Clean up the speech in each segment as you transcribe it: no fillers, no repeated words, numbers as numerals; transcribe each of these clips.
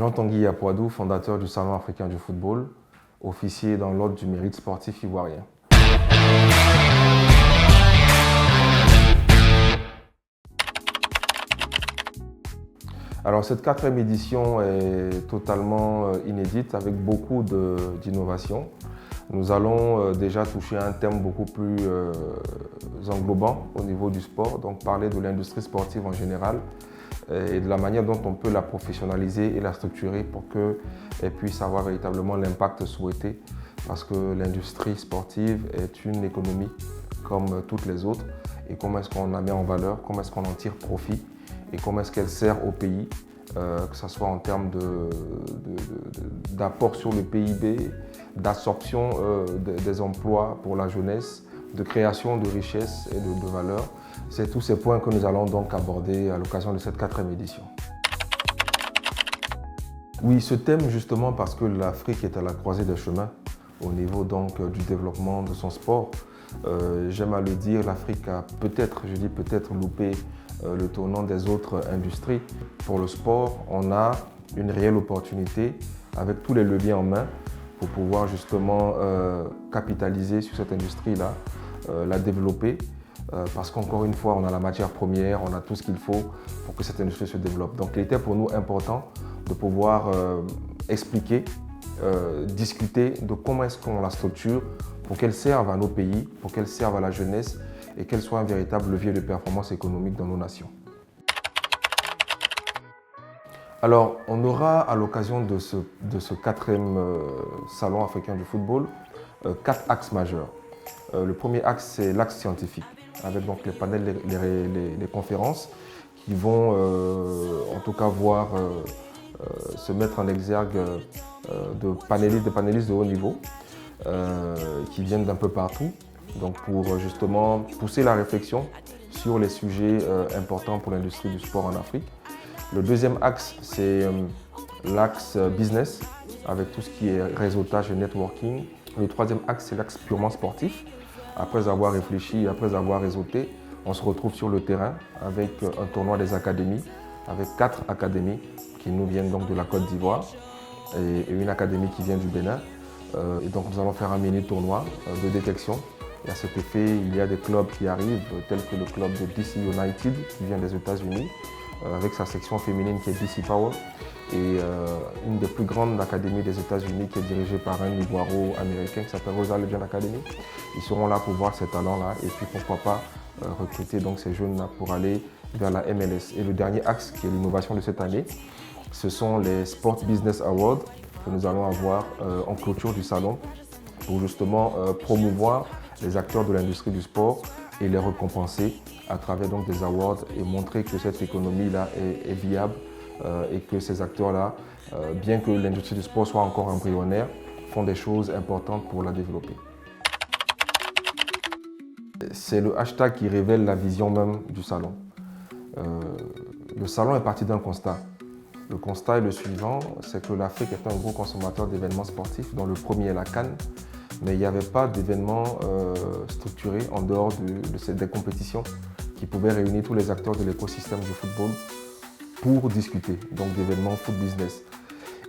Jean-Tanguy Apoadou, fondateur du Salon africain du football, officier dans l'ordre du mérite sportif ivoirien. Alors cette 4e édition est totalement inédite avec beaucoup d'innovations. Nous allons déjà toucher un thème beaucoup plus englobant au niveau du sport, donc parler de l'industrie sportive en général et de la manière dont on peut la professionnaliser et la structurer pour qu'elle puisse avoir véritablement l'impact souhaité, parce que l'industrie sportive est une économie comme toutes les autres, et comment est-ce qu'on la met en valeur, comment est-ce qu'on en tire profit et comment est-ce qu'elle sert au pays, que ce soit en termes d'apport sur le PIB, d'absorption des emplois pour la jeunesse, de création de richesses et de valeur. C'est tous ces points que nous allons donc aborder à l'occasion de cette 4e édition. Oui, ce thème justement parce que l'Afrique est à la croisée des chemins au niveau donc du développement de son sport. J'aime à le dire, l'Afrique a peut-être, je dis peut-être, loupé le tournant des autres industries. Pour le sport, on a une réelle opportunité avec tous les leviers en main pour pouvoir justement capitaliser sur cette industrie-là, la développer, parce qu'encore une fois, on a la matière première, on a tout ce qu'il faut pour que cette industrie se développe. Donc il était pour nous important de pouvoir expliquer, discuter de comment est-ce qu'on la structure pour qu'elle serve à nos pays, pour qu'elle serve à la jeunesse et qu'elle soit un véritable levier de performance économique dans nos nations. Alors, on aura à l'occasion de ce 4e Salon africain du football 4 axes majeurs. Le premier axe, c'est l'axe scientifique, avec donc les panels, les conférences qui vont en tout cas voir se mettre en exergue de panélistes de haut niveau qui viennent d'un peu partout, donc pour justement pousser la réflexion sur les sujets importants pour l'industrie du sport en Afrique. Le deuxième axe, c'est l'axe business, avec tout ce qui est réseautage et networking. Le troisième axe, c'est l'axe purement sportif. Après avoir réfléchi, après avoir réseauté, on se retrouve sur le terrain avec un tournoi des académies, avec 4 académies qui nous viennent donc de la Côte d'Ivoire et une académie qui vient du Bénin. Et donc nous allons faire un mini tournoi de détection. Et à cet effet, il y a des clubs qui arrivent, tels que le club de DC United qui vient des États-Unis, avec sa section féminine qui est DC Power, et une des plus grandes académies des États-Unis qui est dirigée par un Ivoiro-américain qui s'appelle Rosa Legend Academy. Ils seront là pour voir ces talents-là et puis pourquoi pas recruter donc ces jeunes-là pour aller vers la MLS. Et le dernier axe qui est l'innovation de cette année, ce sont les Sport Business Awards que nous allons avoir en clôture du salon pour justement promouvoir les acteurs de l'industrie du sport et les récompenser à travers donc des awards et montrer que cette économie-là est viable et que ces acteurs-là, bien que l'industrie du sport soit encore embryonnaire, font des choses importantes pour la développer. C'est le hashtag qui révèle la vision même du salon. Le salon est parti d'un constat. Le constat est le suivant, c'est que l'Afrique est un gros consommateur d'événements sportifs, dont le premier est la CAN, mais il n'y avait pas d'événements structurés en dehors des compétitions qui pouvaient réunir tous les acteurs de l'écosystème du football pour discuter, donc d'événements foot business.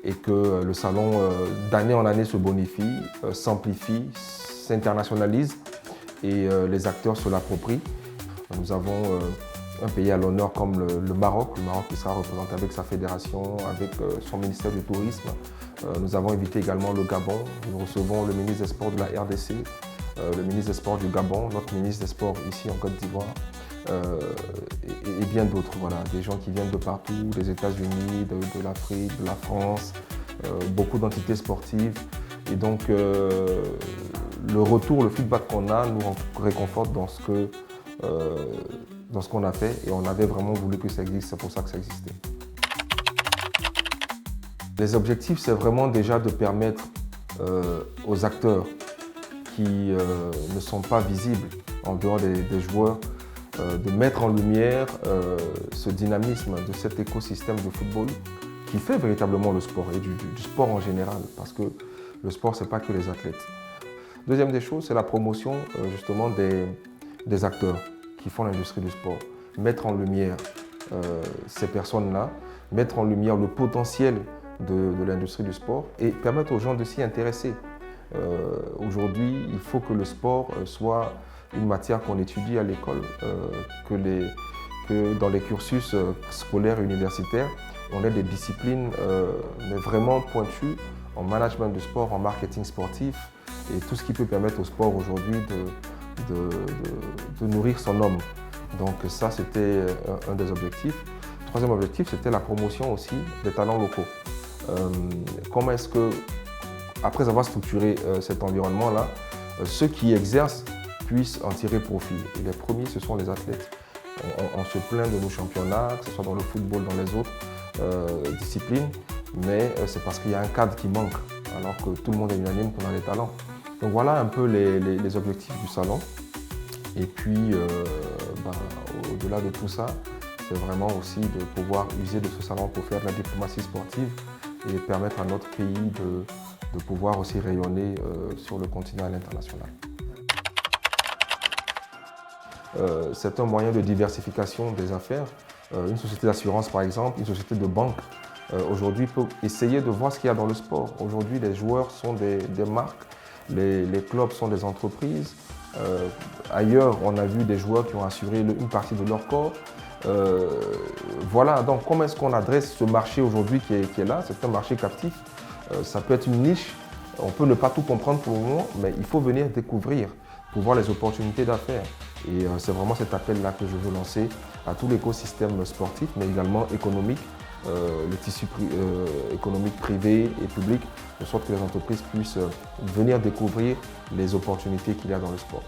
Et que le salon, d'année en année, se bonifie, s'amplifie, s'internationalise et les acteurs se l'approprient. Nous avons un pays à l'honneur comme le Maroc qui sera représenté avec sa fédération, avec son ministère du tourisme. Nous avons invité également le Gabon. Nous recevons le ministre des Sports de la RDC, le ministre des Sports du Gabon, notre ministre des Sports ici en Côte d'Ivoire et bien d'autres. Voilà, des gens qui viennent de partout, des États-Unis, de l'Afrique, de la France, beaucoup d'entités sportives. Et donc le retour, le feedback qu'on a nous réconforte dans ce qu'on a fait et on avait vraiment voulu que ça existe, c'est pour ça que ça existait. Les objectifs, c'est vraiment déjà de permettre aux acteurs qui ne sont pas visibles en dehors des joueurs de mettre en lumière ce dynamisme de cet écosystème de football qui fait véritablement le sport et du sport en général, parce que le sport, ce n'est pas que les athlètes. Deuxième des choses, c'est la promotion justement des acteurs qui font l'industrie du sport. Mettre en lumière ces personnes-là, mettre en lumière le potentiel de l'industrie du sport et permettre aux gens de s'y intéresser. Aujourd'hui, il faut que le sport soit une matière qu'on étudie à l'école, que dans les cursus scolaires et universitaires, on ait des disciplines mais vraiment pointues en management du sport, en marketing sportif et tout ce qui peut permettre au sport aujourd'hui de nourrir son homme. Donc ça, c'était un des objectifs. Troisième objectif, c'était la promotion aussi des talents locaux. Comment est-ce que, après avoir structuré cet environnement-là, ceux qui exercent puissent en tirer profit. Et les premiers, ce sont les athlètes. On se plaint de nos championnats, que ce soit dans le football, dans les autres disciplines, mais c'est parce qu'il y a un cadre qui manque, alors que tout le monde est unanime qu'on a les talents. Donc voilà un peu les objectifs du salon. Et puis, au-delà de tout ça, c'est vraiment aussi de pouvoir user de ce salon pour faire de la diplomatie sportive et permettre à notre pays de pouvoir aussi rayonner sur le continent et l'international. C'est un moyen de diversification des affaires. Une société d'assurance, par exemple, une société de banque, aujourd'hui peut essayer de voir ce qu'il y a dans le sport. Aujourd'hui, les joueurs sont des marques, les clubs sont des entreprises. Ailleurs, on a vu des joueurs qui ont assuré une partie de leur corps. Voilà, donc comment est-ce qu'on adresse ce marché aujourd'hui qui est là? C'est un marché captif. Ça peut être une niche. On peut ne pas tout comprendre pour le moment, mais il faut venir découvrir pour voir les opportunités d'affaires. Et c'est vraiment cet appel-là que je veux lancer à tout l'écosystème sportif, mais également économique, le tissu économique privé et public, de sorte que les entreprises puissent venir découvrir les opportunités qu'il y a dans le sport.